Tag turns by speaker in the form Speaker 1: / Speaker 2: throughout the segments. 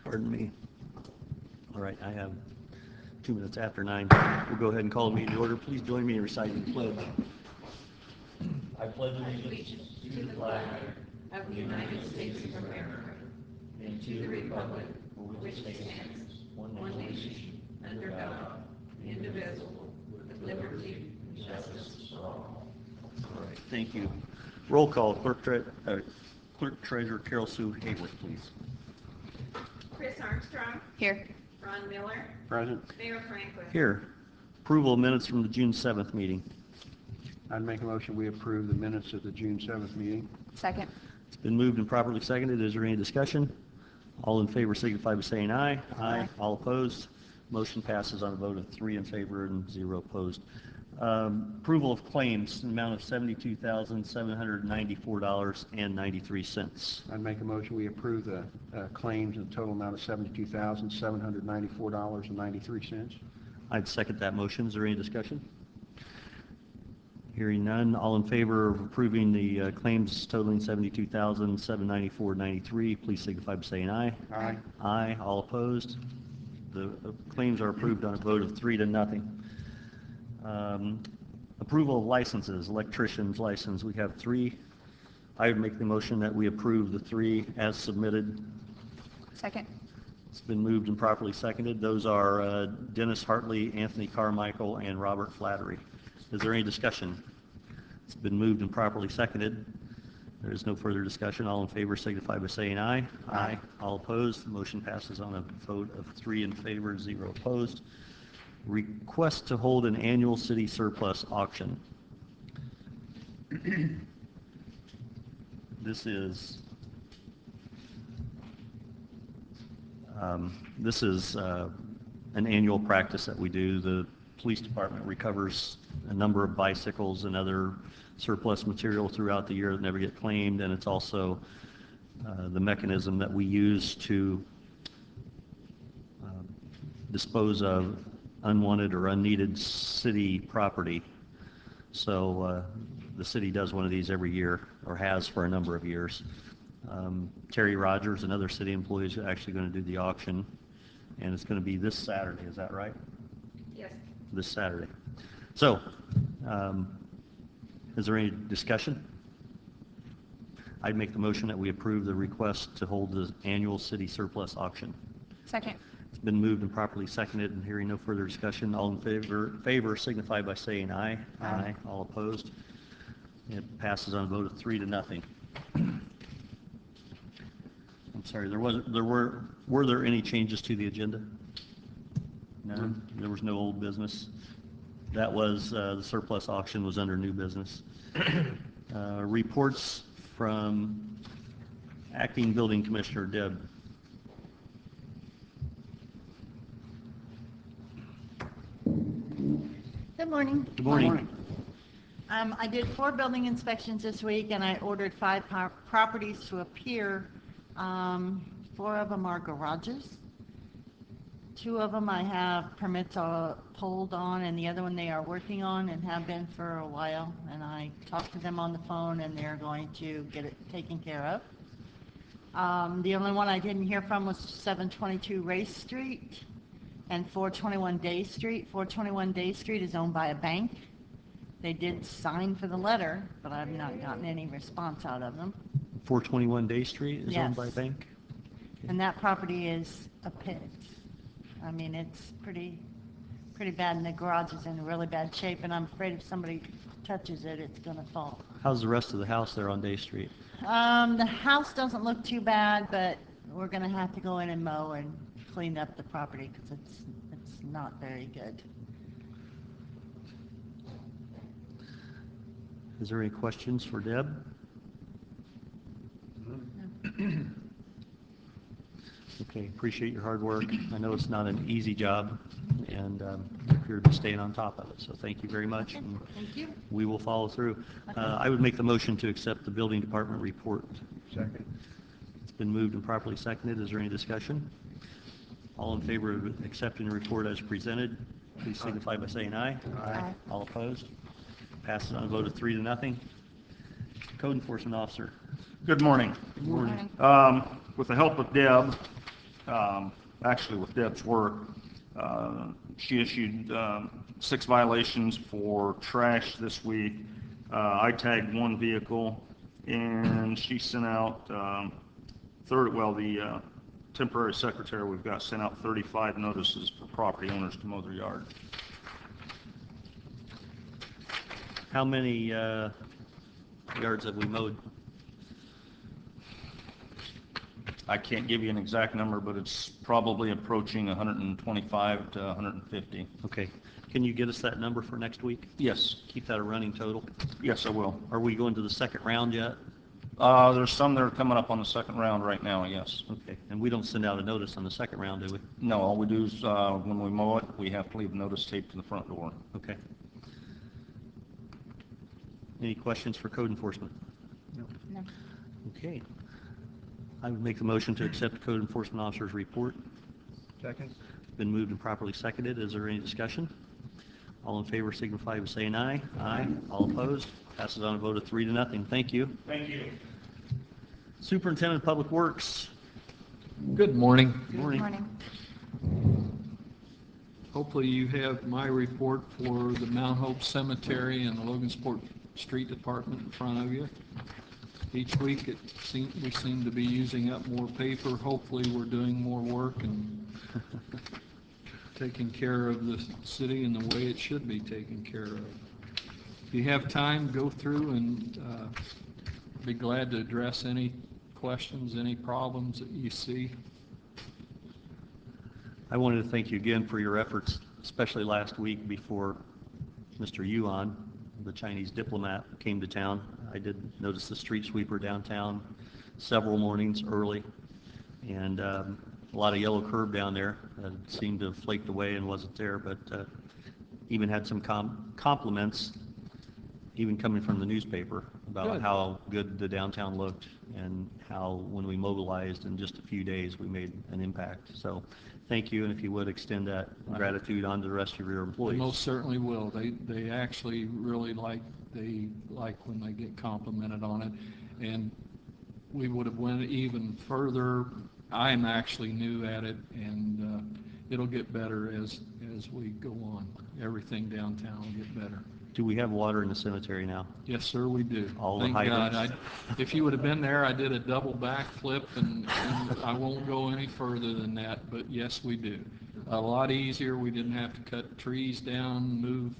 Speaker 1: Pardon me. All right, I have 2 minutes after 9. We'll go ahead and call the meeting to order. Please join me in reciting the pledge. I pledge allegiance to the flag of the United States of America and to the republic for which it stands, one nation, under God, indivisible, with liberty and justice for all. All right, thank you. Roll call. Clerk Treasurer Carol Sue Hayworth, please.
Speaker 2: Chris Armstrong.
Speaker 3: Here.
Speaker 2: Ron Miller.
Speaker 4: Present.
Speaker 2: Mayor Franklin.
Speaker 1: Here. Approval of minutes from the June 7th meeting.
Speaker 4: I'd make a motion we approve the minutes of the June 7th meeting.
Speaker 3: Second.
Speaker 1: It's been moved and properly seconded. Is there any discussion? All in favor signify by saying aye.
Speaker 3: Aye.
Speaker 1: All opposed? Motion passes on a vote of 3 in favor and 0 opposed. Approval of claims in the amount of $72,794.93.
Speaker 4: I'd make a motion we approve the claims in the total amount of $72,794.93.
Speaker 1: I'd second that motion. Is there any discussion? Hearing none. All in favor of approving the claims totaling $72,794.93, please signify by saying aye.
Speaker 4: Aye.
Speaker 1: Aye. All opposed? The claims are approved on a vote of 3 to nothing. Approval of licenses, electrician's license. We have 3. I would make the motion that we approve the 3 as submitted.
Speaker 3: Second.
Speaker 1: It's been moved and properly seconded. Those are Dennis Hartley, Anthony Carmichael, and Robert Flattery. Is there any discussion? It's been moved and properly seconded. There is no further discussion. All in favor signify by saying aye.
Speaker 3: Aye.
Speaker 1: All opposed? The motion passes on a vote of 3 in favor, 0 opposed. Request to hold an annual city surplus auction. This is an annual practice that we do. The police department recovers a number of bicycles and other surplus material throughout the year that never get claimed, and it's also the mechanism that we use to dispose of unwanted or unneeded city property. So the city does one of these every year, or has for a number of years. Terry Rogers and other city employees are actually going to do the auction, and it's going to be this Saturday. Is that right?
Speaker 2: Yes.
Speaker 1: This Saturday. So, is there any discussion? I'd make the motion that we approve the request to hold the annual city surplus auction.
Speaker 3: Second.
Speaker 1: It's been moved and properly seconded, and hearing no further discussion, all in favor signify by saying aye.
Speaker 3: Aye.
Speaker 1: All opposed? It passes on a vote of 3 to nothing. I'm sorry, were there any changes to the agenda? None. There was no old business. That was the surplus auction was under new business. Reports from Acting Building Commissioner Deb.
Speaker 5: Good morning.
Speaker 1: Good morning.
Speaker 5: I did 4 building inspections this week, and I ordered 5 properties to appear. 4 of them are garages. 2 of them I have permits pulled on, and the other one they are working on and have been for a while. And I talked to them on the phone, and they're going to get it taken care of. The only one I didn't hear from was 722 Race Street and 421 Day Street. 421 Day Street is owned by a bank. They did sign for the letter, but I've not gotten any response out of them.
Speaker 1: 421 Day Street is owned by a
Speaker 5: Yes.
Speaker 1: bank?
Speaker 5: And that property is a pit. I mean, it's pretty bad, and the garage is in really bad shape, and I'm afraid if somebody touches it, it's going to fall.
Speaker 1: How's the rest of the house there on Day Street?
Speaker 5: The house doesn't look too bad, but we're going to have to go in and mow and clean up the property because it's not very good.
Speaker 1: Is there any questions for Deb? Okay, appreciate your hard work. I know it's not an easy job, and you appear to be staying on top of it, so thank you very much.
Speaker 5: Okay,
Speaker 1: And
Speaker 5: thank you.
Speaker 1: we will follow through.
Speaker 5: Okay.
Speaker 1: I would make the motion to accept the building department report.
Speaker 4: Second.
Speaker 1: It's been moved and properly seconded. Is there any discussion? All in favor of accepting the report as presented, please signify by saying aye.
Speaker 5: Aye.
Speaker 1: All opposed? Passes on a vote of 3-0. Code Enforcement Officer.
Speaker 6: Good morning.
Speaker 1: Good morning.
Speaker 6: With the help of Deb, actually with Deb's work, she issued 6 violations for trash this week. I tagged 1 vehicle, and she sent out the temporary secretary we've got sent out 35 notices for property owners to mow their yard.
Speaker 1: How many yards have we mowed?
Speaker 6: I can't give you an exact number, but it's probably approaching 125 to 150.
Speaker 1: Okay. Can you get us that number for next week?
Speaker 6: Yes.
Speaker 1: Keep that a running total.
Speaker 6: Yes, I will.
Speaker 1: Are we going to the second round yet?
Speaker 6: There's some that are coming up on the second round right now, yes.
Speaker 1: Okay. And we don't send out a notice on the second round, do we?
Speaker 6: No, all we do is when we mow it, we have to leave a notice taped to the front door.
Speaker 1: Okay. Any questions for code enforcement?
Speaker 3: No.
Speaker 1: Okay. I would make the motion to accept the code enforcement officer's report.
Speaker 4: Second?
Speaker 1: Been moved and properly seconded. Is there any discussion? All in favor signify by saying aye. Aye. All opposed? Passes on a vote of 3-0. Thank you.
Speaker 6: Thank you.
Speaker 1: Superintendent of Public Works.
Speaker 7: Good morning.
Speaker 1: Good morning.
Speaker 7: Hopefully you have my report for the Mount Hope Cemetery and the Logansport Street Department in front of you. Each week we seem to be using up more paper. Hopefully we're doing more work and taking care of the city in the way it should be taken care of. If you have time, go through and be glad to address any questions, any problems that you see.
Speaker 1: I wanted to thank you again for your efforts, especially last week before Mr. Yuan, the Chinese diplomat, came to town. I did notice the street sweeper downtown several mornings early, and a lot of yellow curb down there that seemed to have flaked away and wasn't there, but even had some compliments, even coming from the newspaper, about
Speaker 7: Good.
Speaker 1: how good the downtown looked and how when we mobilized in just a few days we made an impact. So thank you, and if you would extend that gratitude on to the rest of your
Speaker 7: I
Speaker 1: employees.
Speaker 7: most certainly will. They actually really like when they get complimented on it, and we would have went even further. I'm actually new at it, and it'll get better as we go on. Everything downtown will get better.
Speaker 1: Do we have water in the cemetery now?
Speaker 7: Yes, sir, we do.
Speaker 1: All the
Speaker 7: Thank God.
Speaker 1: hydrants?
Speaker 7: If you would have been there, I did a double backflip, and I won't go any further than that, but yes, we do. A lot easier. We didn't have to cut trees down, move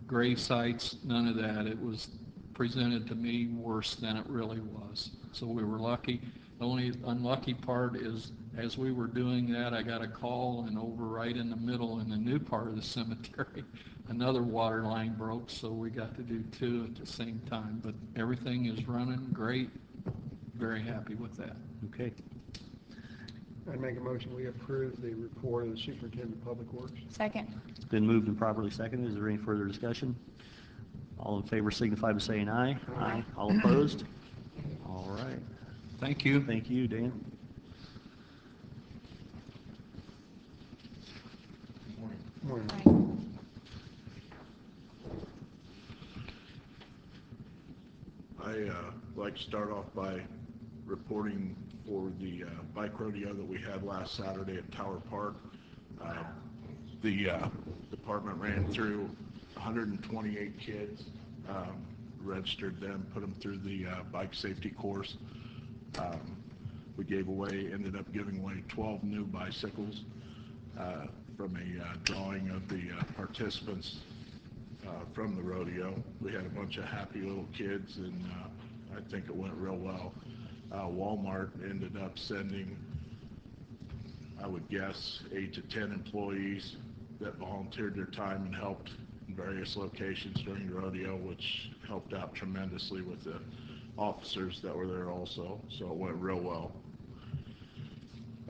Speaker 7: grave sites, none of that. It was presented to me worse than it really was. So we were lucky. The only unlucky part is as we were doing that, I got a call, and over right in the middle in the new part of the cemetery, another water line broke, so we got to do 2 at the same time. But everything is running great. Very happy with that.
Speaker 1: Okay.
Speaker 4: I'd make a motion, we approve the report of the Superintendent of Public Works.
Speaker 3: Second.
Speaker 1: It's been moved and properly seconded. Is there any further discussion? All in favor signify by saying aye. Aye. All opposed? All right.
Speaker 7: Thank you.
Speaker 1: Thank you, Dan.
Speaker 4: Morning.
Speaker 8: I'd like to start off by reporting for the bike rodeo that we had last Saturday at Tower Park. The department ran through 128 kids, registered them, put them through the bike safety course. We ended up giving away 12 new bicycles from a drawing of the participants from the rodeo. We had a bunch of happy little kids, and I think it went real well. Walmart ended up sending, I would guess, 8 to 10 employees that volunteered their time and helped in various locations during the rodeo, which helped out tremendously with the officers that were there also, so it went real well.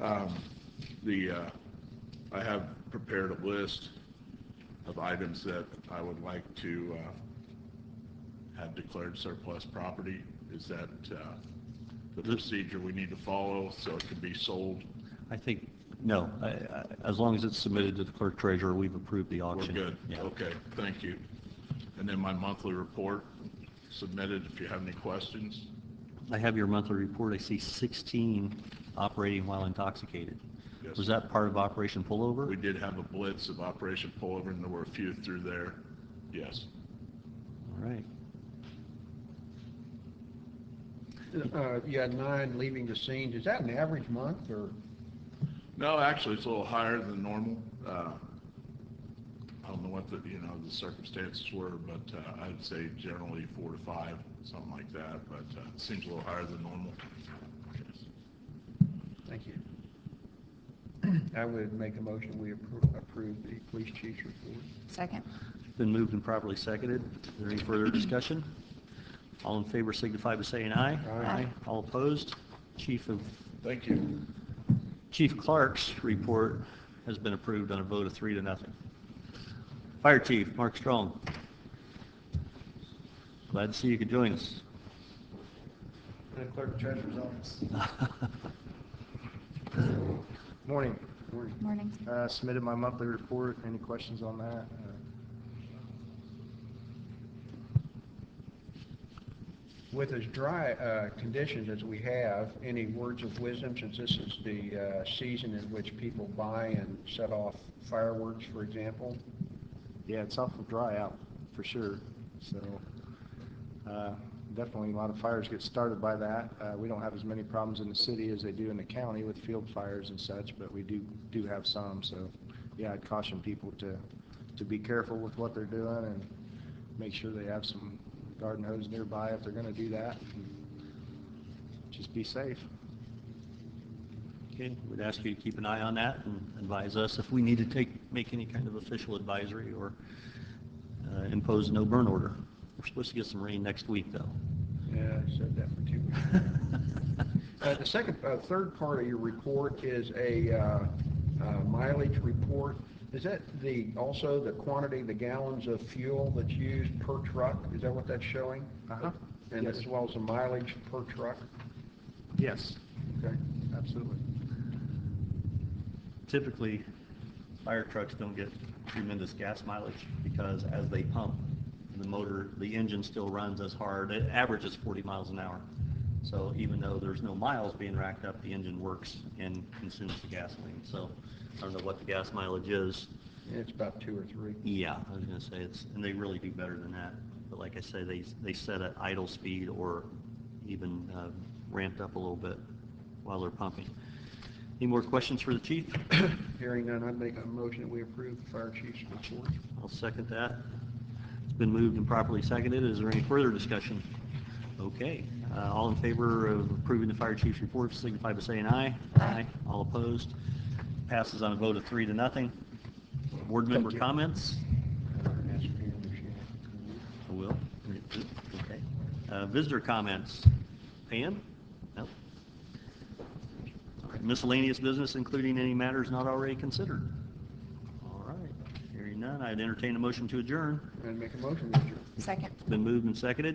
Speaker 8: I have prepared a list of items that I would like to have declared surplus property. Is that the procedure we need to follow so it can be sold?
Speaker 1: I think, no. As long as it's submitted to the clerk treasurer, we've approved the auction.
Speaker 8: We're good?
Speaker 1: Yeah.
Speaker 8: Okay, thank you. And then my monthly report submitted if you have any questions.
Speaker 1: I have your monthly report. I see 16 operating while intoxicated.
Speaker 8: Yes.
Speaker 1: Was that part of Operation Pullover?
Speaker 8: We did have a blitz of Operation Pullover, and there were a few through there. Yes.
Speaker 1: All right.
Speaker 4: You had 9 leaving the scene. Is that an average month, or?
Speaker 8: No, actually, it's a little higher than normal. I don't know what the circumstances were, but I'd say generally 4 to 5, something like that. But it seems a little higher than normal.
Speaker 4: Thank you. I would make a motion, we approve the police chief's report.
Speaker 3: Second.
Speaker 1: Been moved and properly seconded. Is there any further discussion? All in favor signify by saying aye.
Speaker 4: Aye.
Speaker 1: All opposed?
Speaker 8: Thank you.
Speaker 1: Chief Clark's report has been approved on a vote of 3 to 0. Fire Chief Mark Strong. Glad to see you could join us.
Speaker 9: Clerk Treasurer's Office. Morning.
Speaker 3: Morning.
Speaker 9: Submitted my monthly report. Any questions on that?
Speaker 4: With as dry conditions as we have, any words of wisdom, since this is the season in which people buy and set off fireworks, for example?
Speaker 9: Yeah, it's awful dry out for sure. So definitely a lot of fires get started by that. We don't have as many problems in the city as they do in the county with field fires and such, but we do have some. So yeah, I'd caution people to be careful with what they're doing and make sure they have some garden hose nearby if they're going to do that. Just be safe.
Speaker 1: Okay, we'd ask you to keep an eye on that and advise us if we need to make any kind of official advisory or impose a no burn order. We're supposed to get some rain next week, though.
Speaker 4: Yeah, I said that for 2 weeks. The third part of your report is a mileage report. Is that also the quantity, the gallons of fuel that's used per truck? Is that what that's showing?
Speaker 9: Uh-huh.
Speaker 4: And
Speaker 9: Yes.
Speaker 4: as well as the mileage per truck?
Speaker 9: Yes,
Speaker 4: Okay.
Speaker 9: absolutely.
Speaker 1: Typically, fire trucks don't get tremendous gas mileage because as they pump, the engine still runs as hard. It averages 40 miles an hour. So even though there's no miles being racked up, the engine works and consumes the gasoline. So I don't know what the gas mileage is.
Speaker 4: It's about 2 or 3.
Speaker 1: Yeah, I was going to say and they really do better than that. But like I say, they set at idle speed or even ramped up a little bit while they're pumping. Any more questions for the chief?
Speaker 4: Hearing none, I'd make a motion that we approve the fire chief's report.
Speaker 1: I'll second that. It's been moved and properly seconded. Is there any further discussion? Okay. All in favor of approving the fire chief's report signify by saying aye. Aye. All opposed? Passes on a vote of 3 to 0. Board member
Speaker 4: you.
Speaker 1: comments?
Speaker 4: Ask Pam if she has.
Speaker 1: I will. Okay. Visitor comments? Pam? No. All right. Miscellaneous business, including any matters not already considered? All right. Hearing none, I'd entertain a motion to adjourn.
Speaker 4: I'd make a motion to adjourn.
Speaker 3: Second.
Speaker 1: It's been moved and seconded.